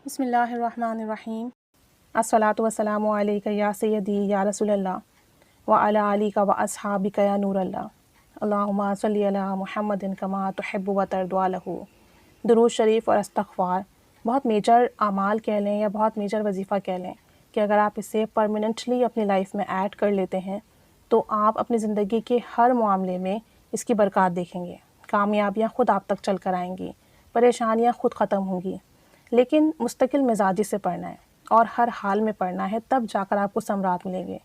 بسم اللہ الرحمن الرحیم الصلاۃ والسلام علیک یا سیدی یا رسول اللہ وعلی آلک و اصحابک یا نور اللہ اللہم صلی علی محمد کما تحب و ترضی لہ۔ درود شریف اور استغفار بہت میجر اعمال کہہ لیں یا بہت میجر وظیفہ کہہ لیں کہ اگر آپ اسے پرماننٹلی اپنی لائف میں ایڈ کر لیتے ہیں تو آپ اپنی زندگی کے ہر معاملے میں اس کی برکات دیکھیں گے، کامیابیاں خود آپ تک چل کر آئیں گی، پریشانیاں خود ختم ہوں گی۔ لیکن مستقل مزاجی سے پڑھنا ہے اور ہر حال میں پڑھنا ہے، تب جا کر آپ کو ثمرات ملیں گے۔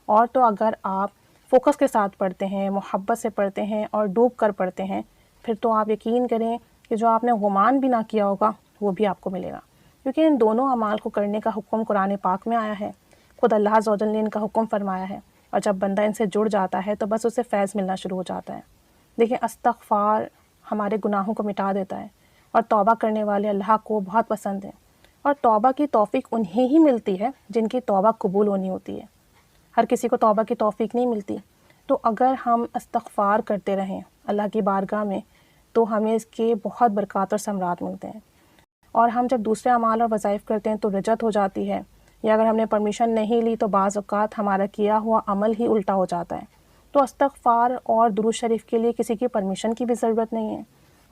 اور تو اگر آپ فوکس کے ساتھ پڑھتے ہیں، محبت سے پڑھتے ہیں اور ڈوب کر پڑھتے ہیں، پھر تو آپ یقین کریں کہ جو آپ نے گمان بھی نہ کیا ہوگا وہ بھی آپ کو ملے گا، کیونکہ ان دونوں اعمال کو کرنے کا حکم قرآن پاک میں آیا ہے، خود اللہ عز و جل نے ان کا حکم فرمایا ہے، اور جب بندہ ان سے جڑ جاتا ہے تو بس اسے فیض ملنا شروع ہو جاتا ہے۔ دیکھیں، استغفار ہمارے گناہوں کو مٹا دیتا ہے، اور توبہ کرنے والے اللہ کو بہت پسند ہیں، اور توبہ کی توفیق انہیں ہی ملتی ہے جن کی توبہ قبول ہونی ہوتی ہے۔ ہر کسی کو توبہ کی توفیق نہیں ملتی۔ تو اگر ہم استغفار کرتے رہیں اللہ کی بارگاہ میں تو ہمیں اس کے بہت برکات اور ثمرات ملتے ہیں۔ اور ہم جب دوسرے اعمال اور وظائف کرتے ہیں تو رجعت ہو جاتی ہے، یا اگر ہم نے پرمیشن نہیں لی تو بعض اوقات ہمارا کیا ہوا عمل ہی الٹا ہو جاتا ہے۔ تو استغفار اور درود شریف کے لیے کسی کی پرمیشن کی بھی ضرورت نہیں ہے۔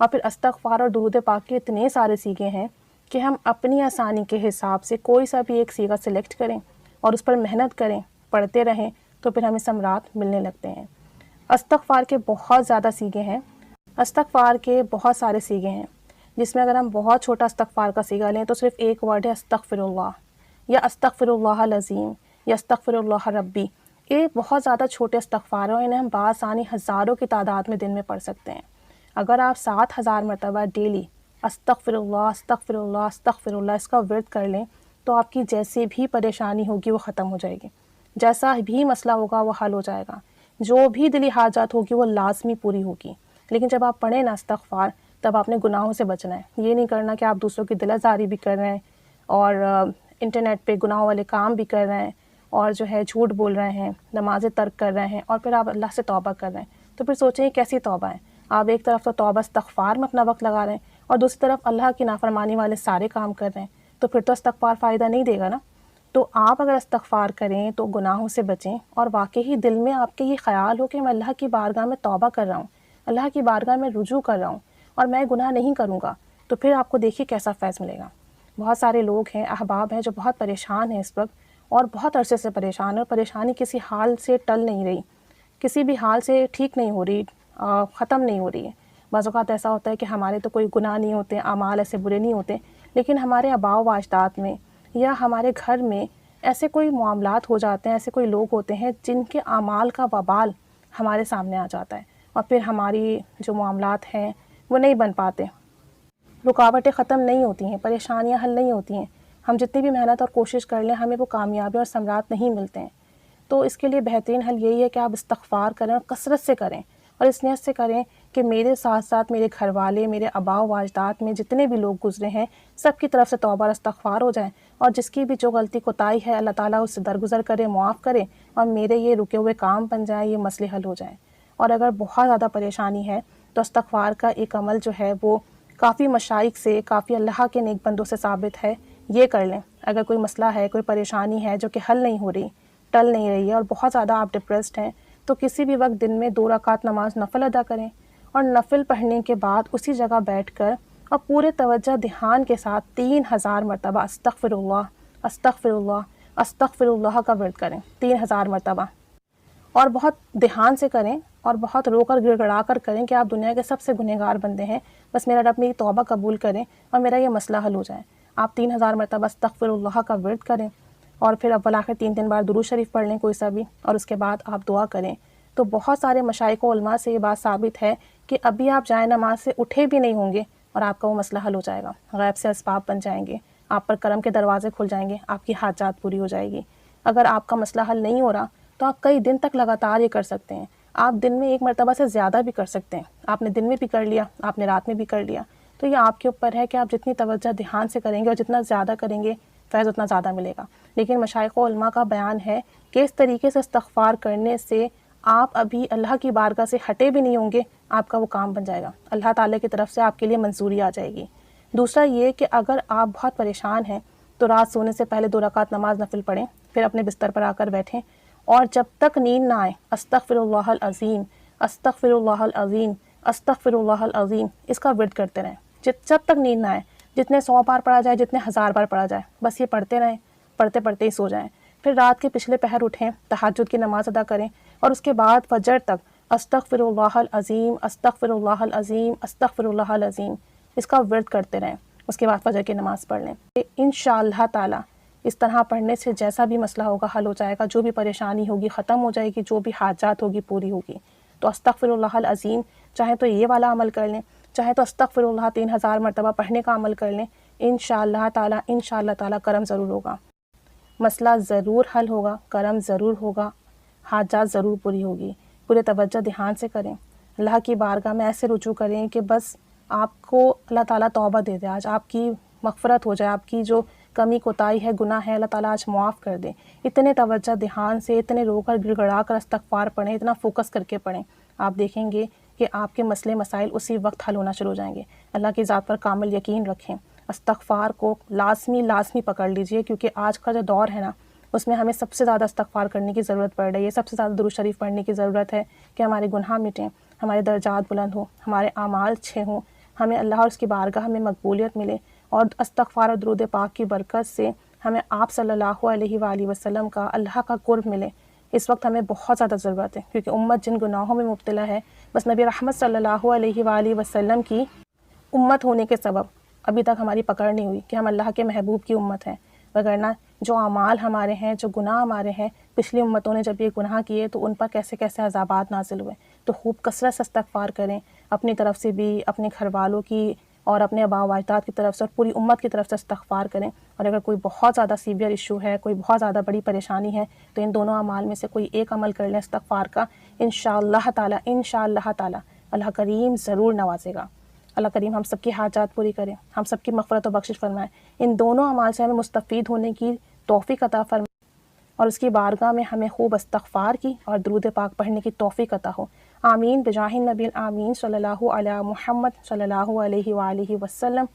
اور پھر استغفار اور درود پاک کے اتنے سارے سیغے ہیں کہ ہم اپنی آسانی کے حساب سے کوئی سا بھی ایک سیغہ سلیکٹ کریں اور اس پر محنت کریں، پڑھتے رہیں، تو پھر ہمیں ثمرات ملنے لگتے ہیں۔ استغفار کے بہت زیادہ سیغے ہیں، استغفار کے بہت سارے سیغے ہیں، جس میں اگر ہم بہت چھوٹا استغفار کا سیغہ لیں تو صرف ایک ورڈ ہے استغفر اللہ، یا استغفر اللہ العظیم، یا استغفر اللہ ربی۔ یہ بہت زیادہ چھوٹے استغفار ہیں، انہیں ہم بآسانی ہزاروں کی تعداد میں دن میں پڑھ سکتے ہیں۔ اگر آپ 7,000 مرتبہ ڈیلی استغفر اللہ استغفر اللہ استغفر اللہ اس کا ورد کر لیں تو آپ کی جیسی بھی پریشانی ہوگی وہ ختم ہو جائے گی، جیسا بھی مسئلہ ہوگا وہ حل ہو جائے گا، جو بھی دلی حاجات ہوگی وہ لازمی پوری ہوگی۔ لیکن جب آپ پڑھیں نا استغفار، تب آپ نے گناہوں سے بچنا ہے۔ یہ نہیں کرنا کہ آپ دوسروں کی دل آزاری بھی کر رہے ہیں اور انٹرنیٹ پہ گناہوں والے کام بھی کر رہے ہیں، اور جو ہے جھوٹ بول رہے ہیں، نمازیں ترک کر رہے ہیں، اور پھر آپ اللہ سے توبہ کر رہے ہیں۔ تو پھر سوچیں یہ کیسی توبہ ہے؟ آپ ایک طرف تو توبہ استغفار میں اپنا وقت لگا رہے ہیں اور دوسری طرف اللہ کی نافرمانی والے سارے کام کر رہے ہیں، تو پھر تو استغفار فائدہ نہیں دے گا نا۔ تو آپ اگر استغفار کریں تو گناہوں سے بچیں، اور واقعی دل میں آپ کے یہ خیال ہو کہ میں اللہ کی بارگاہ میں توبہ کر رہا ہوں، اللہ کی بارگاہ میں رجوع کر رہا ہوں اور میں گناہ نہیں کروں گا، تو پھر آپ کو دیکھیے کیسا فیض ملے گا۔ بہت سارے لوگ ہیں، احباب ہیں، جو بہت پریشان ہیں اس وقت، اور بہت عرصے سے پریشان ہیں، اور پریشانی کسی حال سے ٹل نہیں رہی، کسی بھی حال سے ٹھیک نہیں ہو رہی، ختم نہیں ہو رہی ہے۔ بعض اوقات ایسا ہوتا ہے کہ ہمارے تو کوئی گناہ نہیں ہوتے، اعمال ایسے برے نہیں ہوتے، لیکن ہمارے آباء و اجداد میں یا ہمارے گھر میں ایسے کوئی معاملات ہو جاتے ہیں، ایسے کوئی لوگ ہوتے ہیں جن کے اعمال کا وبال ہمارے سامنے آ جاتا ہے، اور پھر ہماری جو معاملات ہیں وہ نہیں بن پاتے، رکاوٹیں ختم نہیں ہوتی ہیں، پریشانیاں حل نہیں ہوتی ہیں، ہم جتنی بھی محنت اور کوشش کر لیں ہمیں وہ کامیابی اور ثمرات نہیں ملتے ہیں۔ تو اس کے لیے بہترین حل یہی ہے کہ آپ استغفار کریں اور کثرت سے کریں، اور اس نیت سے کریں کہ میرے ساتھ ساتھ میرے گھر والے، میرے آباء و اجداد میں جتنے بھی لوگ گزرے ہیں، سب کی طرف سے توبہ اور استغفار ہو جائیں، اور جس کی بھی جو غلطی کوتاہی ہے اللہ تعالیٰ اس سے درگزر کرے، معاف کرے، اور میرے یہ رکے ہوئے کام بن جائیں، یہ مسئلے حل ہو جائیں۔ اور اگر بہت زیادہ پریشانی ہے تو استغفار کا ایک عمل جو ہے وہ کافی مشائخ سے، کافی اللہ کے نیک بندوں سے ثابت ہے، یہ کر لیں۔ اگر کوئی مسئلہ ہے، کوئی پریشانی ہے جو کہ حل نہیں ہو رہی، ٹل نہیں رہی ہے، اور بہت زیادہ آپ ڈپریسڈ ہیں، تو کسی بھی وقت دن میں 2 رکعت نماز نفل ادا کریں، اور نفل پڑھنے کے بعد اسی جگہ بیٹھ کر اور پورے توجہ دھیان کے ساتھ 3000 مرتبہ استغفر اللہ استغفر اللہ استغفر اللہ کا ورد کریں، 3000 مرتبہ، اور بہت دھیان سے کریں اور بہت رو کر گڑ گڑا کر کریں کہ آپ دنیا کے سب سے گنہگار بندے ہیں، بس میرا رب میری توبہ قبول کریں اور میرا یہ مسئلہ حل ہو جائے۔ آپ 3000 مرتبہ استغفر اللہ کا ورد کریں، اور پھر اول آخر 3 بار درود شریف پڑھ لیں کوئی سا بھی، اور اس کے بعد آپ دعا کریں۔ تو بہت سارے مشائخ و علماء سے یہ بات ثابت ہے کہ ابھی آپ جائے نماز سے اٹھے بھی نہیں ہوں گے اور آپ کا وہ مسئلہ حل ہو جائے گا، غیب سے اسباب بن جائیں گے، آپ پر کرم کے دروازے کھل جائیں گے، آپ کی حاجات پوری ہو جائے گی۔ اگر آپ کا مسئلہ حل نہیں ہو رہا تو آپ کئی دن تک لگاتار یہ کر سکتے ہیں، آپ دن میں 1 مرتبہ سے زیادہ بھی کر سکتے ہیں، آپ نے دن میں بھی کر لیا، آپ نے رات میں بھی کر لیا، تو یہ آپ کے اوپر ہے کہ آپ جتنی توجہ دھیان سے کریں گے اور جتنا زیادہ کریں گے فیض اتنا زیادہ ملے گا۔ لیکن مشائخ و علماء کا بیان ہے کہ اس طریقے سے استغفار کرنے سے آپ ابھی اللہ کی بارگاہ سے ہٹے بھی نہیں ہوں گے، آپ کا وہ کام بن جائے گا، اللہ تعالیٰ کی طرف سے آپ کے لیے منظوری آ جائے گی۔ دوسرا یہ کہ اگر آپ بہت پریشان ہیں تو رات سونے سے پہلے 2 رکعت نماز نفل پڑھیں، پھر اپنے بستر پر آ کر بیٹھیں اور جب تک نیند نہ آئے استغفر اللہ العظیم، استغفر اللہ العظیم، استغفر اللہ العظیم اس کا ورد کرتے رہیں جب تک نیند نہ آئے، جتنے 100 بار پڑھا جائے، جتنے 1000 بار پڑھا جائے، بس یہ پڑھتے رہیں، پڑھتے پڑھتے ہی سو جائیں۔ پھر رات کے پچھلے پہر اٹھیں، تہجد کی نماز ادا کریں اور اس کے بعد فجر تک استغفر اللہ العظیم، استغفر اللہ العظیم، استغفر اللہ العظیم اس کا ورد کرتے رہیں، اس کے بعد فجر کی نماز پڑھ لیں۔ انشاءاللہ تعالی اس طرح پڑھنے سے جیسا بھی مسئلہ ہوگا حل ہو جائے گا، جو بھی پریشانی ہوگی ختم ہو جائے گی، جو بھی حاجات ہوگی پوری ہوگی۔ تو استغفر اللہ العظیم چاہے تو یہ والا عمل کر لیں، چاہے تو استغفر اللہ 3000 مرتبہ پڑھنے کا عمل کر لیں، انشاءاللہ تعالی کرم ضرور ہوگا، مسئلہ ضرور حل ہوگا، کرم ضرور ہوگا، حاجات ضرور پوری ہوگی۔ پورے توجہ دھیان سے کریں، اللہ کی بارگاہ میں ایسے رجوع کریں کہ بس آپ کو اللہ تعالیٰ توبہ دے دے، آج آپ کی مغفرت ہو جائے، آپ کی جو کمی کوتاہی ہے، گناہ ہے، اللہ تعالیٰ آج معاف کر دے۔ اتنے توجہ دھیان سے، اتنے رو کر گڑ گڑا کر استغفار پڑھیں، اتنا فوکس کر کے پڑھیں، آپ دیکھیں گے کہ آپ کے مسئلے مسائل اسی وقت حل ہونا شروع ہو جائیں گے۔ اللہ کی ذات پر کامل یقین رکھیں، استغفار کو لازمی پکڑ لیجئے، کیونکہ آج کا جو دور ہے نا اس میں ہمیں سب سے زیادہ استغفار کرنے کی ضرورت پڑ رہی ہے، سب سے زیادہ درود شریف پڑھنے کی ضرورت ہے کہ ہمارے گناہ مٹیں، ہمارے درجات بلند ہوں، ہمارے اعمال اچھے ہوں، ہمیں اللہ اور اس کی بارگاہ میں مقبولیت ملے، اور استغفار اور درود پاک کی برکت سے ہمیں آپ صلی اللہ علیہ وآلہ وسلم کا، اللہ کا قرب ملے۔ اس وقت ہمیں بہت زیادہ ضرورت ہے، کیونکہ امت جن گناہوں میں مبتلا ہے، بس نبی رحمت صلی اللہ علیہ وآلہ وسلم کی امت ہونے کے سبب ابھی تک ہماری پکڑ نہیں ہوئی کہ ہم اللہ کے محبوب کی امت ہیں، وگرنہ جو اعمال ہمارے ہیں، جو گناہ ہمارے ہیں، پچھلی امتوں نے جب یہ گناہ کیے تو ان پر کیسے کیسے عذابات نازل ہوئے۔ تو خوب کثرت سے استغفار کریں، اپنی طرف سے بھی، اپنے گھر والوں کی اور اپنے آباء و اجداد کی طرف سے اور پوری امت کی طرف سے استغفار کریں، اور اگر کوئی بہت زیادہ سیویئر ایشو ہے، کوئی بہت زیادہ بڑی پریشانی ہے تو ان دونوں اعمال میں سے کوئی ایک عمل کر لیں استغفار کا، انشاءاللہ تعالی اللہ کریم ضرور نوازے گا۔ اللہ کریم ہم سب کی حاجات پوری کریں، ہم سب کی مغفرت و بخشش فرمائے، ان دونوں اعمال سے ہمیں مستفید ہونے کی توفیق عطا فرمائے، اور اس کی بارگاہ میں ہمیں خوب استغفار کی اور درود پاک پڑھنے کی توفیق عطا ہو۔ آمین بجاہ النبی آمین صلی اللہ علیہ محمد صلی اللہ علیہ وآلہ وسلم۔